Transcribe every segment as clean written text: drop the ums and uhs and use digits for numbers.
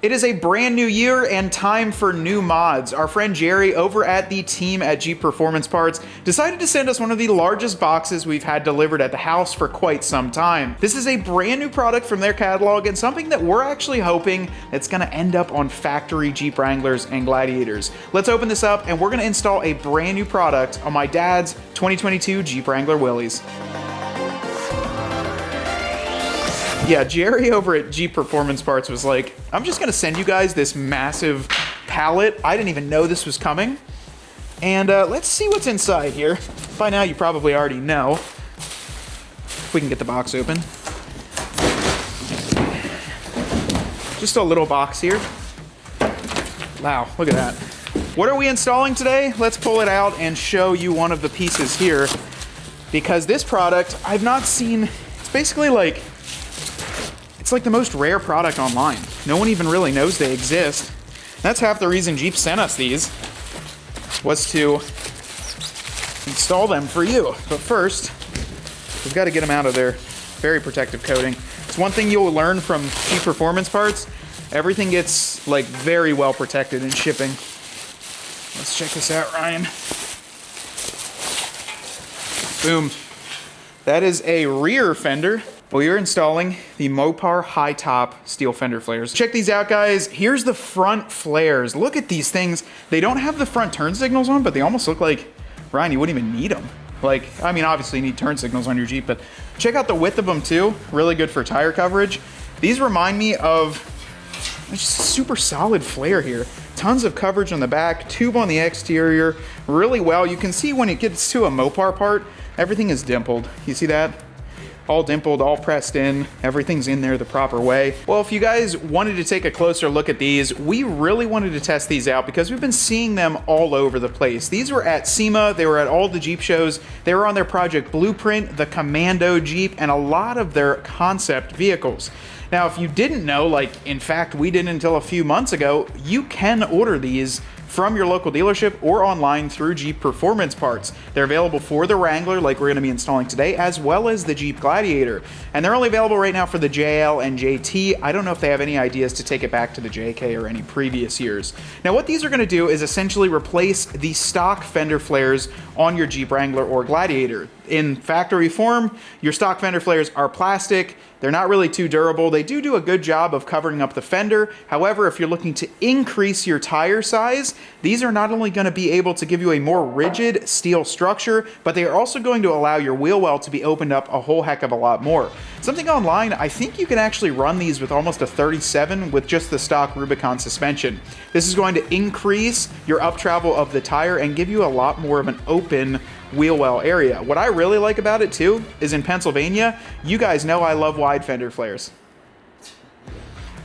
It is a brand new year and time for new mods. Our friend Jerry over at the team at Jeep Performance Parts decided to send us one of the largest boxes we've had delivered at the house for quite some time. This is a brand new product from their catalog and something that we're actually hoping that's gonna end up on factory Jeep Wranglers and Gladiators. Let's open this up and we're gonna install a brand new product on my dad's 2022 Jeep Wrangler Willys. Yeah, Jerry over at Jeep Performance Parts was like, I'm just gonna send you guys this massive pallet. I didn't even know this was coming. And let's see what's inside here. By now you probably already know. If we can get the box open. Just a little box here. Wow, look at that. What are we installing today? Let's pull it out and show you one of the pieces here. Because this product, I've not seen, it's basically like, it's like the most rare product online. No one even really knows they exist. That's half the reason Jeep sent us these, was to install them for you. But first, we've got to get them out of their very protective coating. It's one thing you'll learn from Jeep Performance Parts. Everything gets like very well protected in shipping. Let's check this out, Ryan. Boom. That is a rear fender. We are installing the Mopar high top steel fender flares. Check these out, guys. Here's the front flares. Look at these things. They don't have the front turn signals on, but they almost look like, Ryan, you wouldn't even need them. Like, I mean, obviously you need turn signals on your Jeep, but check out the width of them too. Really good for tire coverage. These remind me of just a super solid flare here. Tons of coverage on the back, tube on the exterior, really well. You can see when it gets to a Mopar part, everything is dimpled. You see that? All dimpled, all pressed in, everything's in there the proper way. Well, if you guys wanted to take a closer look at these, we really wanted to test these out because we've been seeing them all over the place. These were at SEMA, they were at all the Jeep shows, they were on their Project Blueprint, the Commando Jeep, and a lot of their concept vehicles. Now, if you didn't know, like in fact we didn't until a few months ago, you can order these from your local dealership or online through Jeep Performance Parts. They're available for the Wrangler, like we're gonna be installing today, as well as the Jeep Gladiator. And they're only available right now for the JL and JT. I don't know if they have any ideas to take it back to the JK or any previous years. Now, what these are gonna do is essentially replace the stock fender flares on your Jeep Wrangler or Gladiator. In factory form, your stock fender flares are plastic. They're not really too durable. They do a good job of covering up the fender. However, if you're looking to increase your tire size, these are not only going to be able to give you a more rigid steel structure, but they are also going to allow your wheel well to be opened up a whole heck of a lot more. Something online, I think you can actually run these with almost a 37 with just the stock Rubicon suspension. This is going to increase your up travel of the tire and give you a lot more of an open wheel well area. What I really like about it too is in Pennsylvania, you guys know I love wide fender flares.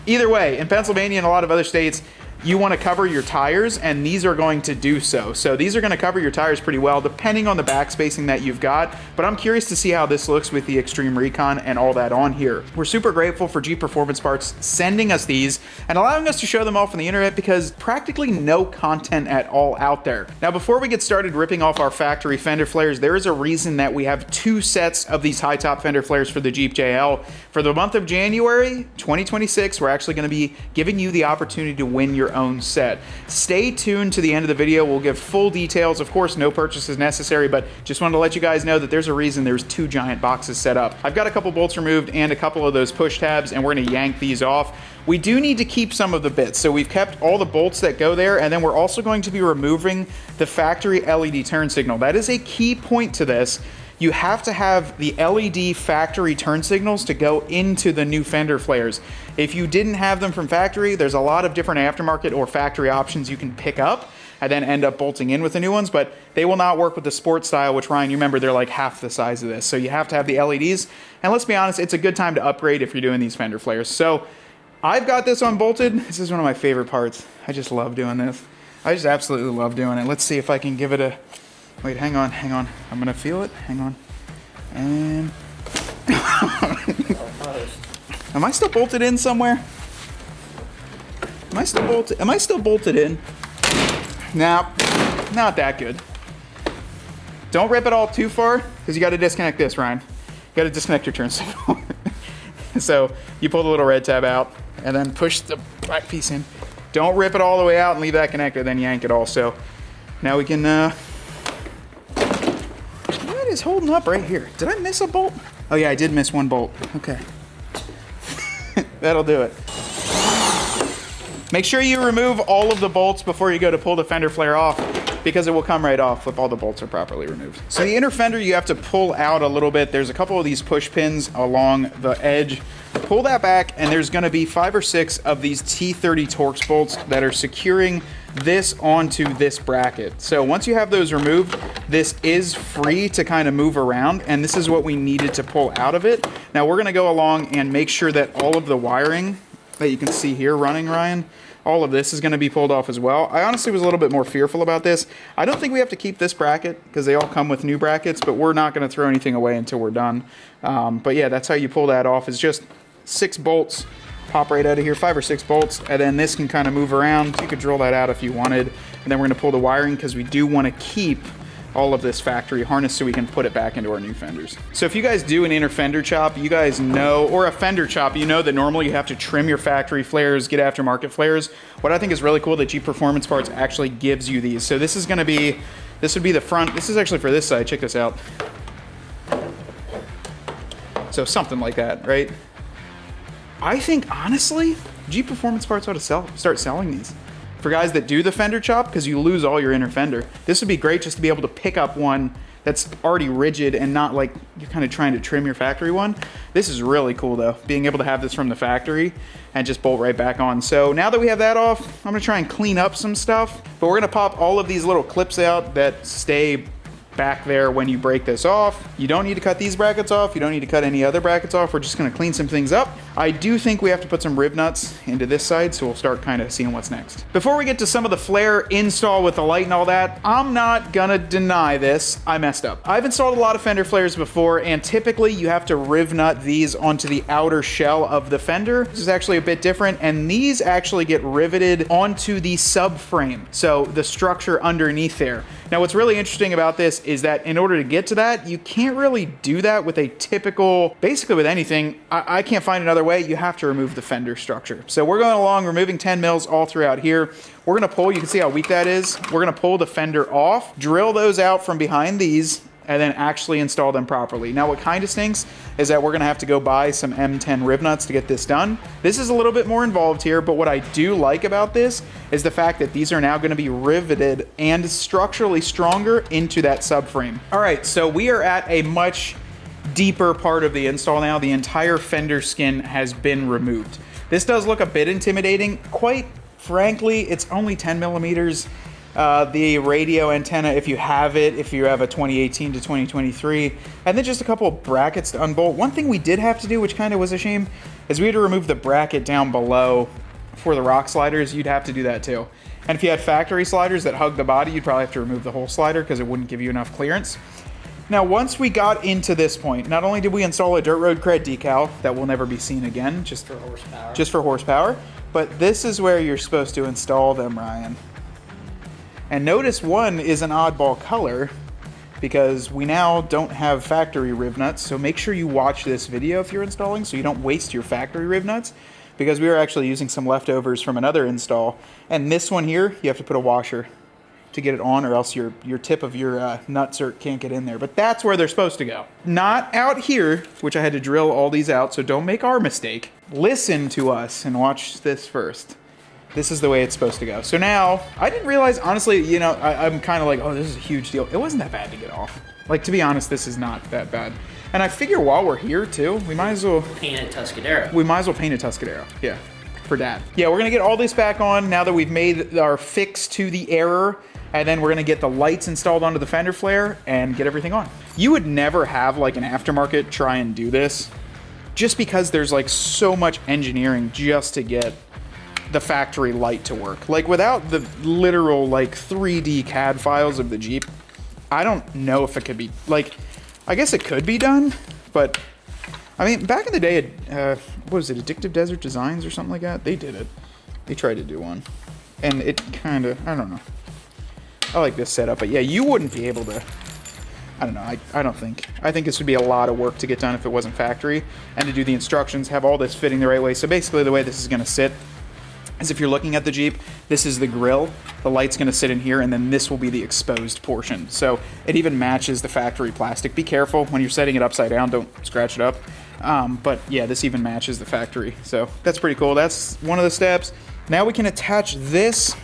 Either way, in Pennsylvania and a lot of other states, you want to cover your tires, and these are going to do so. So these are going to cover your tires pretty well, depending on the back spacing that you've got. But I'm curious to see how this looks with the Extreme Recon and all that on here. We're super grateful for Jeep Performance Parts sending us these and allowing us to show them off on the internet because practically no content at all out there. Now, before we get started ripping off our factory fender flares, there is a reason that we have two sets of these high top fender flares for the Jeep JL. For the month of January 2026, we're actually going to be giving you the opportunity to win your own set. Stay tuned to the end of the video. We'll give full details. Of course, no purchase is necessary, but just wanted to let you guys know that there's a reason there's two giant boxes set up. I've got a couple bolts removed and a couple of those push tabs, and we're going to yank these off. We do need to keep some of the bits, so we've kept all the bolts that go there, and then we're also going to be removing the factory LED turn signal. That is a key point to this. You have to have the LED factory turn signals to go into the new fender flares. If you didn't have them from factory, there's a lot of different aftermarket or factory options you can pick up and then end up bolting in with the new ones, but they will not work with the sport style, which, Ryan, you remember they're like half the size of this. So you have to have the LEDs, and let's be honest, it's a good time to upgrade if you're doing these fender flares. So I've got this unbolted. This is one of my favorite parts. I just love doing this. I just absolutely love doing it. Let's see if I can give it a... Wait, hang on. I'm gonna feel it. Hang on. And am I still bolted in somewhere? Am I still bolted in? Nah, not that good. Don't rip it all too far, because you got to disconnect this, Ryan. You got to disconnect your turn signal. So you pull the little red tab out, and then push the back piece in. Don't rip it all the way out and leave that connected, then yank it all. So now we can, what is holding up right here? Did I miss a bolt? Oh yeah, I did miss one bolt. Okay. That'll do it. Make sure you remove all of the bolts before you go to pull the fender flare off, because it will come right off if all the bolts are properly removed. So the inner fender you have to pull out a little bit. There's a couple of these push pins along the edge. Pull that back, and there's gonna be 5 or 6 of these T30 Torx bolts that are securing this onto this bracket. So once you have those removed, this is free to kind of move around, and this is what we needed to pull out of it. Now we're gonna go along and make sure that all of the wiring that you can see here running, Ryan, all of this is going to be pulled off as well. I honestly was a little bit more fearful about this. I don't think we have to keep this bracket because they all come with new brackets, but we're not going to throw anything away until we're done. But yeah, that's how you pull that off. It's just 6 bolts, pop right out of here, 5 or 6 bolts, and then this can kind of move around. You could drill that out if you wanted. And then we're going to pull the wiring because we do want to keep all of this factory harness so we can put it back into our new fenders. So if you guys do an inner fender chop, you guys know, or a fender chop, you know that normally you have to trim your factory flares, get aftermarket flares. What I think is really cool that Jeep Performance Parts actually gives you these. So this is gonna be, this would be the front, this is actually for this side, check this out. So something like that, right? I think honestly, Jeep Performance Parts ought to start selling these. For guys that do the fender chop, because you lose all your inner fender. This would be great just to be able to pick up one that's already rigid and not like you're kind of trying to trim your factory one. This is really cool though, being able to have this from the factory and just bolt right back on. So now that we have that off, I'm gonna try and clean up some stuff, but we're gonna pop all of these little clips out that stay back there when you break this off. You don't need to cut these brackets off. You don't need to cut any other brackets off. We're just gonna clean some things up. I do think we have to put some rib nuts into this side, so we'll start kind of seeing what's next. Before we get to some of the flare install with the light and all that, I'm not gonna deny this. I messed up. I've installed a lot of fender flares before, and typically you have to riv nut these onto the outer shell of the fender. This is actually a bit different, and these actually get riveted onto the subframe, so the structure underneath there. Now what's really interesting about this is that in order to get to that, you can't really do that with a typical, basically with anything. I can't find another way. You have to remove the fender structure. So we're going along, removing 10 mils all throughout here. We're gonna pull, you can see how weak that is. We're gonna pull the fender off, drill those out from behind these, and then actually install them properly. Now what kind of stinks is that we're gonna have to go buy some M10 rib nuts to get this done. This is a little bit more involved here, but what I do like about this is the fact that these are now gonna be riveted and structurally stronger into that subframe. All right, so we are at a much deeper part of the install now. The entire fender skin has been removed. This does look a bit intimidating. Quite frankly, it's only 10 millimeters. The radio antenna, if you have it, if you have a 2018 to 2023, and then just a couple of brackets to unbolt. One thing we did have to do, which kind of was a shame, is we had to remove the bracket down below for the rock sliders. You'd have to do that too. And if you had factory sliders that hug the body, you'd probably have to remove the whole slider because it wouldn't give you enough clearance. Now, once we got into this point, not only did we install a dirt road CRED decal that will never be seen again, just for horsepower, but this is where you're supposed to install them, Ryan. And notice one is an oddball color because we now don't have factory rib nuts. So make sure you watch this video if you're installing so you don't waste your factory rib nuts, because we are actually using some leftovers from another install. And this one here, you have to put a washer to get it on, or else your tip of your nutser can't get in there. But that's where they're supposed to go. Not out here, which I had to drill all these out, so don't make our mistake. Listen to us and watch this first. This is the way it's supposed to go. So now, I didn't realize, honestly, you know, I'm kind of like, oh, this is a huge deal. It wasn't that bad to get off. Like, to be honest, this is not that bad. And I figure while we're here, too, we might as well paint a Tuscadero. We might as well paint a Tuscadero, yeah, for Dad. Yeah, we're gonna get all this back on now that we've made our fix to the error, and then we're gonna get the lights installed onto the fender flare and get everything on. You would never have like an aftermarket try and do this, just because there's like so much engineering just to get the factory light to work. Like without the literal like 3D CAD files of the Jeep, I don't know if it could be, like, I guess it could be done, but I mean, back in the day, what was it, Addictive Desert Designs or something like that? They did it. They tried to do one. And it kind of, I don't know. I like this setup, but yeah, you wouldn't be able to I don't know, I think this would be a lot of work to get done if it wasn't factory, and to do the instructions, have all this fitting the right way. So basically the way this is gonna sit is, if you're looking at the Jeep, this is the grill, the light's gonna sit in here, and then this will be the exposed portion. So it even matches the factory plastic. Be careful when you're setting it upside down, don't scratch it up. But yeah, this even matches the factory. So that's pretty cool. That's one of the steps. Now we can attach this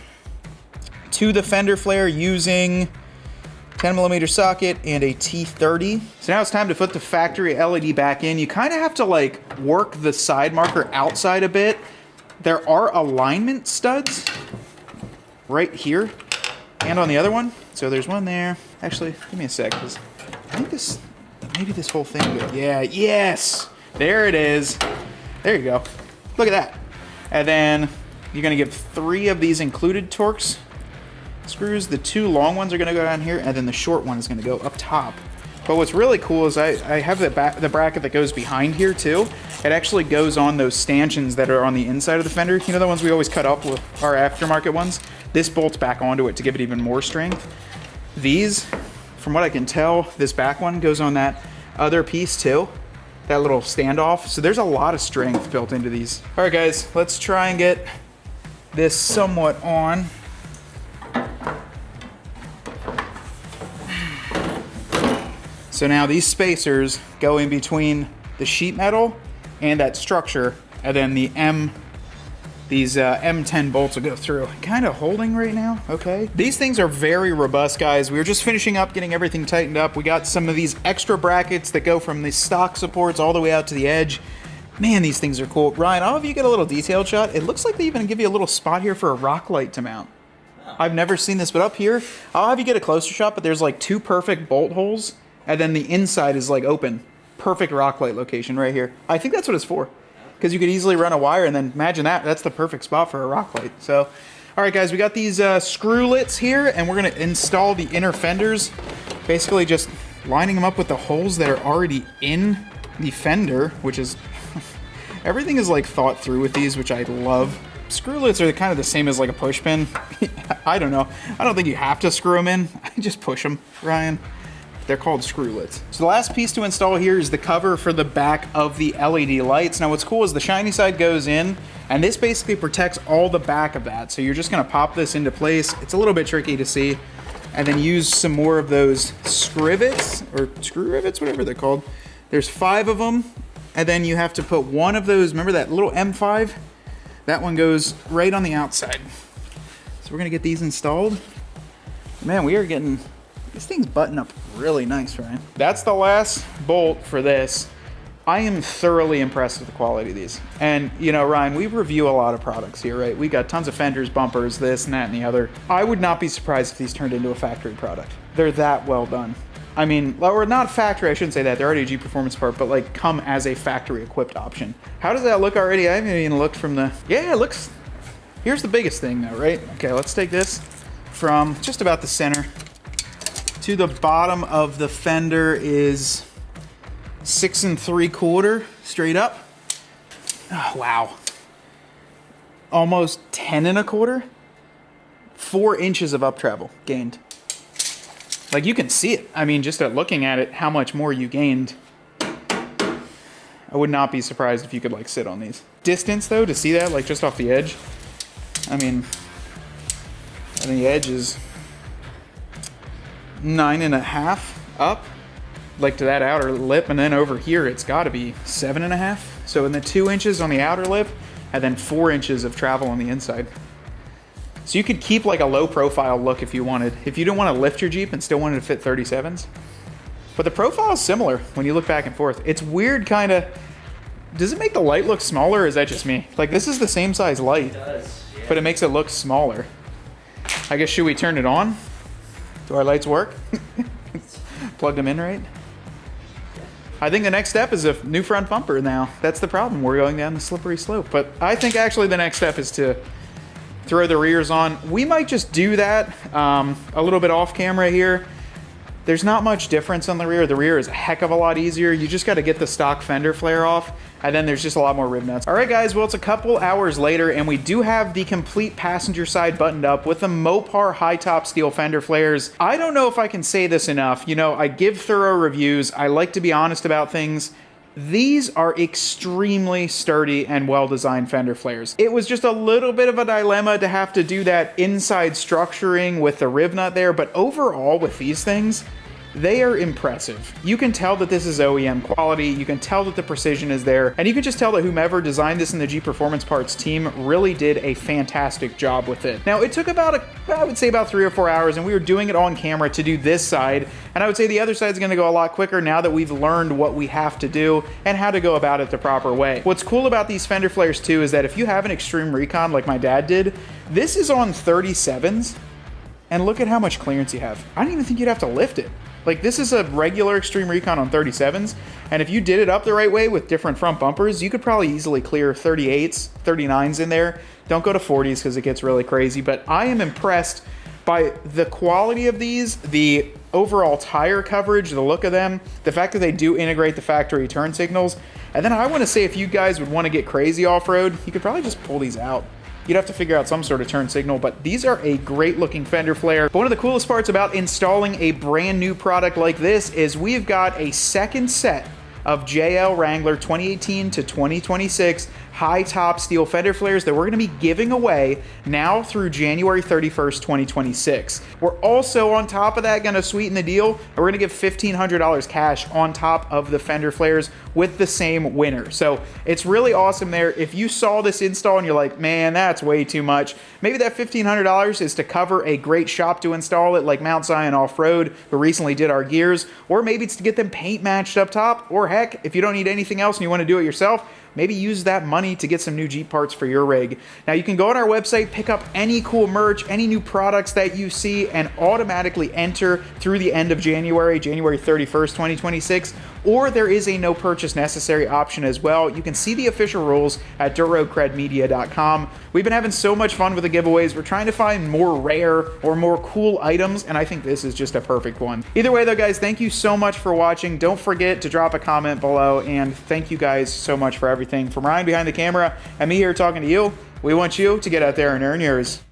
to the fender flare using 10mm socket and a T30. So now it's time to put the factory LED back in. You kind of have to like work the side marker outside a bit. There are alignment studs right here and on the other one. So there's one there. Actually, give me a sec, because I think this, maybe this whole thing, yeah, yes, there it is. There you go. Look at that. And then you're gonna give 3 of these included Torx screws. The 2 long ones are going to go down here, and then the short one is going to go up top. But what's really cool is I have the bracket that goes behind here too. It actually goes on those stanchions that are on the inside of the fender. You know, the ones we always cut up with our aftermarket ones? This bolts back onto it to give it even more strength. These, from what I can tell, this back one goes on that other piece too, that little standoff. So there's a lot of strength built into these. All right guys, let's try and get this somewhat on. So now these spacers go in between the sheet metal and that structure, and then these M10 bolts will go through. Kind of holding right now, okay. These things are very robust, guys. We were just finishing up getting everything tightened up. We got some of these extra brackets that go from the stock supports all the way out to the edge. Man, these things are cool. Ryan, I'll have you get a little detailed shot. It looks like they even give you a little spot here for a rock light to mount. I've never seen this, but up here, I'll have you get a closer shot, but there's like 2 perfect bolt holes, and then the inside is like open. Perfect rock light location right here. I think that's what it's for, because you could easily run a wire, and then imagine that. That's the perfect spot for a rock light. So, all right, guys, we got these screwlets here, and we're gonna install the inner fenders, basically just lining them up with the holes that are already in the fender, which is, everything is like thought through with these, which I love. Screwlets are kind of the same as like a push pin. I don't know. I don't think you have to screw them in. I just push them, Ryan. They're called screwlets. So the last piece to install here is the cover for the back of the LED lights. Now what's cool is the shiny side goes in, and this basically protects all the back of that. So you're just gonna pop this into place. It's a little bit tricky to see. And then use some more of those scrivets, or screw rivets, whatever they're called. There's 5 of them. And then you have to put one of those, remember that little M5? That one goes right on the outside. So we're gonna get these installed. Man, we are getting, this thing's buttoned up really nice, right? That's the last bolt for this. I am thoroughly impressed with the quality of these. And you know, Ryan, we review a lot of products here, right? We got tons of fenders, bumpers, this and that and the other. I would not be surprised if these turned into a factory product. They're that well done. I mean, or not factory, I shouldn't say that. They're already a Jeep Performance part, but like come as a factory equipped option. How does that look already? I haven't even looked from the, yeah, it looks, here's the biggest thing though, right? Okay, let's take this from just about the center to the bottom of the fender is 6 3/4 straight up. Oh, wow. Almost 10 1/4. 4 inches of up travel gained. Like you can see it. I mean, just at looking at it, how much more you gained. I would not be surprised if you could like sit on these. Distance though, to see that like just off the edge. I mean, and the edge is 9 1/2 up, like to that outer lip, and then over here it's got to be 7 1/2. So in the 2 inches on the outer lip, and then 4 inches of travel on the inside. So you could keep like a low profile look if you wanted. If you didn't want to lift your Jeep and still wanted to fit 37s. But the profile is similar when you look back and forth. It's weird kind of, does it make the light look smaller or is that just me? Like this is the same size light, It does, yeah. but it makes it look smaller. I guess, should we turn it on? Do our lights work? Plug them in right? I think the next step is a new front bumper now. That's the problem. We're going down the slippery slope. But I think actually the next step is to throw the rears on. We might just do that a little bit off camera here. There's not much difference on the rear. The rear is a heck of a lot easier. You just got to get the stock fender flare off and then there's just a lot more rib nuts. All right, guys, well, it's a couple hours later, and we do have the complete passenger side buttoned up with the Mopar high top steel fender flares. I don't know if I can say this enough. You know, I give thorough reviews. I like to be honest about things. These are extremely sturdy and well-designed fender flares. It was just a little bit of a dilemma to have to do that inside structuring with the rib nut there, but overall with these things, they are impressive. You can tell that this is OEM quality, you can tell that the precision is there, and you can just tell that whomever designed this in the Jeep Performance Parts team really did a fantastic job with it. Now, it took about, I would say about 3 or 4 hours, and we were doing it on camera to do this side, and I would say the other side is gonna go a lot quicker now that we've learned what we have to do and how to go about it the proper way. What's cool about these fender flares too is that if you have an extreme recon like my dad did, this is on 37s, and look at how much clearance you have. I don't even think you'd have to lift it. Like, this is a regular extreme recon on 37s, and if you did it up the right way with different front bumpers, you could probably easily clear 38s, 39s in there. Don't go to 40s because it gets really crazy, but I am impressed by the quality of these, the overall tire coverage, the look of them, the fact that they do integrate the factory turn signals, and then I want to say if you guys would want to get crazy off-road, you could probably just pull these out. You'd have to figure out some sort of turn signal, but these are a great looking fender flare. But one of the coolest parts about installing a brand new product like this is we've got a second set of JL Wrangler 2018 to 2026 high top steel fender flares that we're going to be giving away now through January 31st, 2026. We're also on top of that going to sweeten the deal, and we're going to give $1,500 cash on top of the fender flares with the same winner. So it's really awesome there. If you saw this install and you're like, man, that's way too much, maybe that $1,500 is to cover a great shop to install it like Mount Zion Off-Road, who recently did our gears, or maybe it's to get them paint matched up top, or heck, if you don't need anything else and you want to do it yourself, maybe use that money to get some new Jeep parts for your rig. Now, you can go on our website, pick up any cool merch, any new products that you see, and automatically enter through the end of January 31st, 2026, or there is a no purchase necessary option as well. You can see the official rules at dirtroadcredmedia.com. We've been having so much fun with the giveaways. We're trying to find more rare or more cool items, and I think this is just a perfect one. Either way though, guys, thank you so much for watching. Don't forget to drop a comment below, and thank you guys so much for everything. From Ryan behind the camera and me here talking to you, we want you to get out there and earn yours.